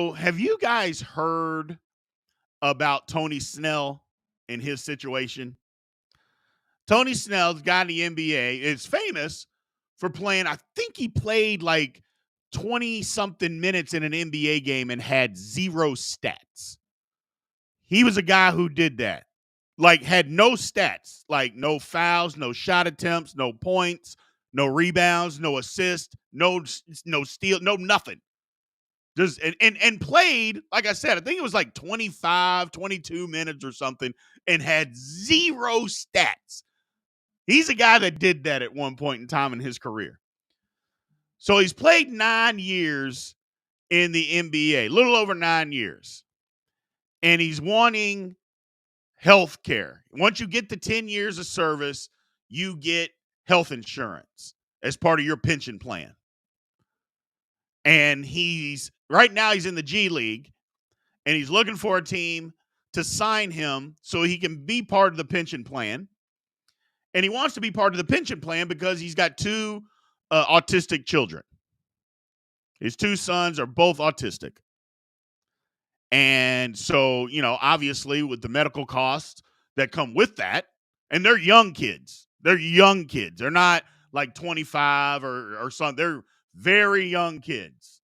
So, have you guys heard about Tony Snell and his situation? Tony Snell's guy in the NBA is famous for playing. I think he played like 20 something minutes in an NBA game and had zero stats. He was a guy who did that. Like, had no stats, like no fouls, no shot attempts, no points, no rebounds, no assists, no steal, no nothing. Just and played, like I said, I think it was like 25, 22 minutes or something, and had zero stats. He's a guy that did that at one point in time in his career. So he's played 9 years in the NBA, a little over 9 years. And he's wanting health care. Once you get to 10 years of service, you get health insurance as part of your pension plan. And right now he's in the G League, and he's looking for a team to sign him so he can be part of the pension plan. And he wants to be part of the pension plan because he's got two autistic children. His two sons are both autistic. And so, obviously with the medical costs that come with that, and they're young kids. They're young kids. They're not like 25 or something. They're very young kids.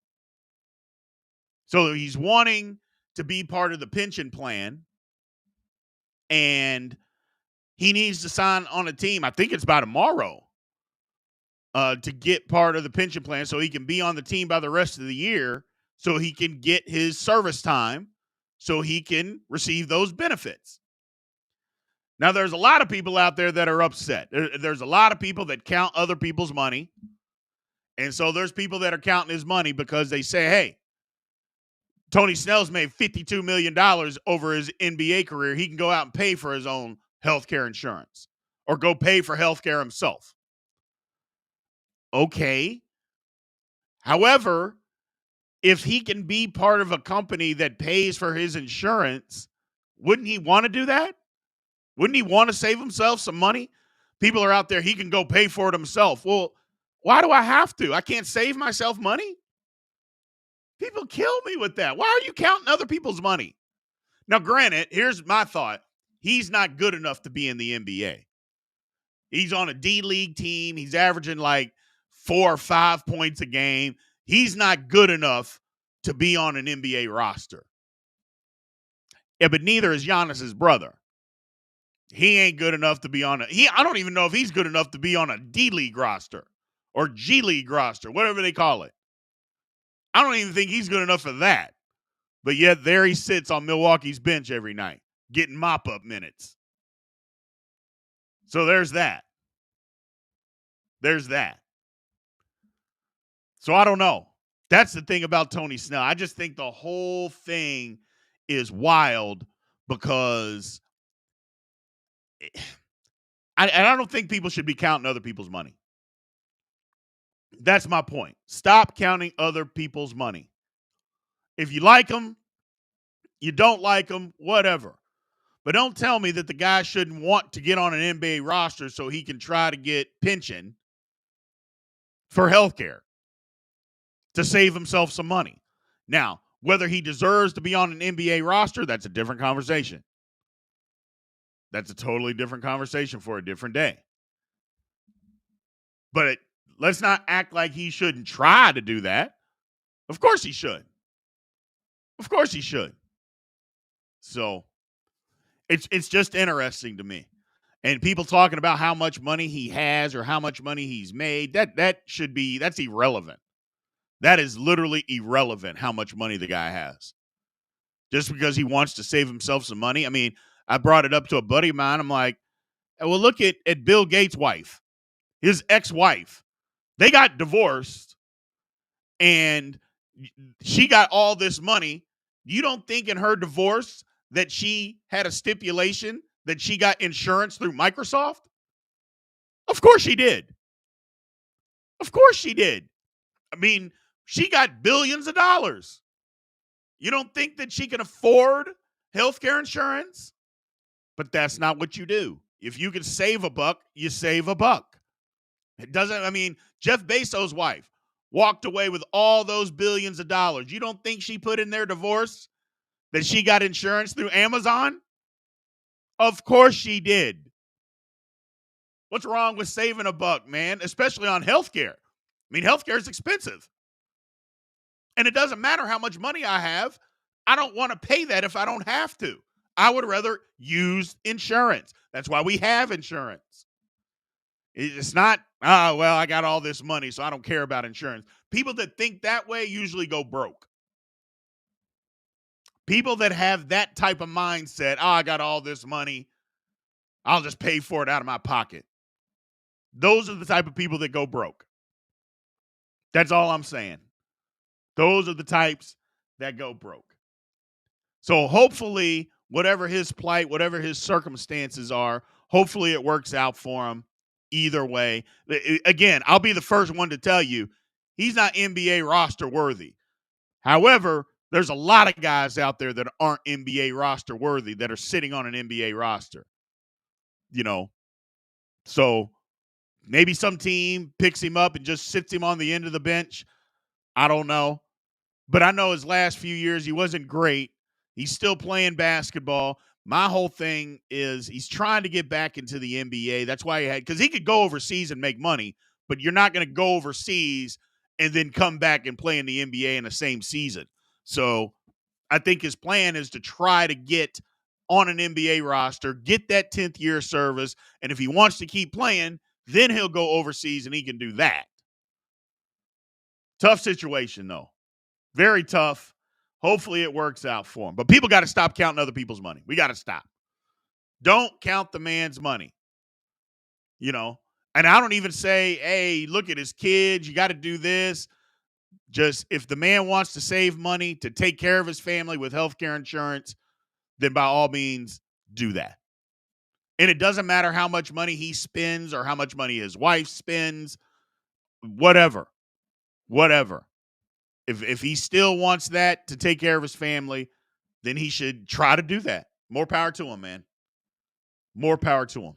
So he's wanting to be part of the pension plan, and he needs to sign on a team. I think it's by tomorrow to get part of the pension plan so he can be on the team by the rest of the year so he can get his service time so he can receive those benefits. Now, there's a lot of people out there that are upset. There's a lot of people that count other people's money. And so there's people that are counting his money because they say, hey, Tony Snell's made $52 million over his NBA career. He can go out and pay for his own health care insurance or go pay for health care himself. Okay. However, if he can be part of a company that pays for his insurance, wouldn't he want to do that? Wouldn't he want to save himself some money? People are out there, he can go pay for it himself. Well, why do I have to? I can't save myself money? People kill me with that. Why are you counting other people's money? Now, granted, here's my thought. He's not good enough to be in the NBA. He's on a D-League team. He's averaging like 4 or 5 points a game. He's not good enough to be on an NBA roster. Yeah, but neither is Giannis's brother. He ain't good enough to be on I don't even know if he's good enough to be on a D-League roster or G-League roster, whatever they call it. I don't even think he's good enough for that. But yet there he sits on Milwaukee's bench every night, getting mop-up minutes. So there's that. There's that. So I don't know. That's the thing about Tony Snell. I just think the whole thing is wild because I don't think people should be counting other people's money. That's my point. Stop counting other people's money. If you like them, you don't like them, whatever. But don't tell me that the guy shouldn't want to get on an NBA roster so he can try to get pension for healthcare to save himself some money. Now, whether he deserves to be on an NBA roster, that's a different conversation. That's a totally different conversation for a different day. But let's not act like he shouldn't try to do that. Of course he should. Of course he should. So it's just interesting to me. And people talking about how much money he has or how much money he's made, that's irrelevant. That is literally irrelevant how much money the guy has. Just because he wants to save himself some money. I mean, I brought it up to a buddy of mine. I'm like, well, look at Bill Gates' wife, his ex-wife. They got divorced, and she got all this money. You don't think in her divorce that she had a stipulation that she got insurance through Microsoft? Of course she did. Of course she did. I mean, she got billions of dollars. You don't think that she can afford healthcare insurance? But that's not what you do. If you can save a buck, you save a buck. It doesn't, Jeff Bezos' wife. walked away with all those billions of dollars. You don't think she put in their divorce that she got insurance through Amazon? Of course she did. What's wrong with saving a buck, man? Especially on healthcare. I mean, healthcare is expensive. And it doesn't matter how much money I have. I don't want to pay that if I don't have to. I would rather use insurance. That's why we have insurance. It's not, well, I got all this money, so I don't care about insurance. People that think that way usually go broke. People that have that type of mindset, I got all this money, I'll just pay for it out of my pocket. Those are the type of people that go broke. That's all I'm saying. Those are the types that go broke. So hopefully, whatever his plight, whatever his circumstances are, hopefully it works out for him either way. Again, I'll be the first one to tell you, he's not NBA roster worthy. However, there's a lot of guys out there that aren't NBA roster worthy that are sitting on an NBA roster. So maybe some team picks him up and just sits him on the end of the bench. I don't know. But I know his last few years, he wasn't great. He's still playing basketball. My whole thing is he's trying to get back into the NBA. That's why because he could go overseas and make money, but you're not going to go overseas and then come back and play in the NBA in the same season. So I think his plan is to try to get on an NBA roster, get that 10th year service, and if he wants to keep playing, then he'll go overseas and he can do that. Tough situation, though. Very tough. Hopefully it works out for him. But people got to stop counting other people's money. We got to stop. Don't count the man's money. And I don't even say, hey, look at his kids. You got to do this. Just if the man wants to save money to take care of his family with healthcare insurance, then by all means, do that. And it doesn't matter how much money he spends or how much money his wife spends, whatever. If he still wants that to take care of his family, then he should try to do that. More power to him, man. More power to him.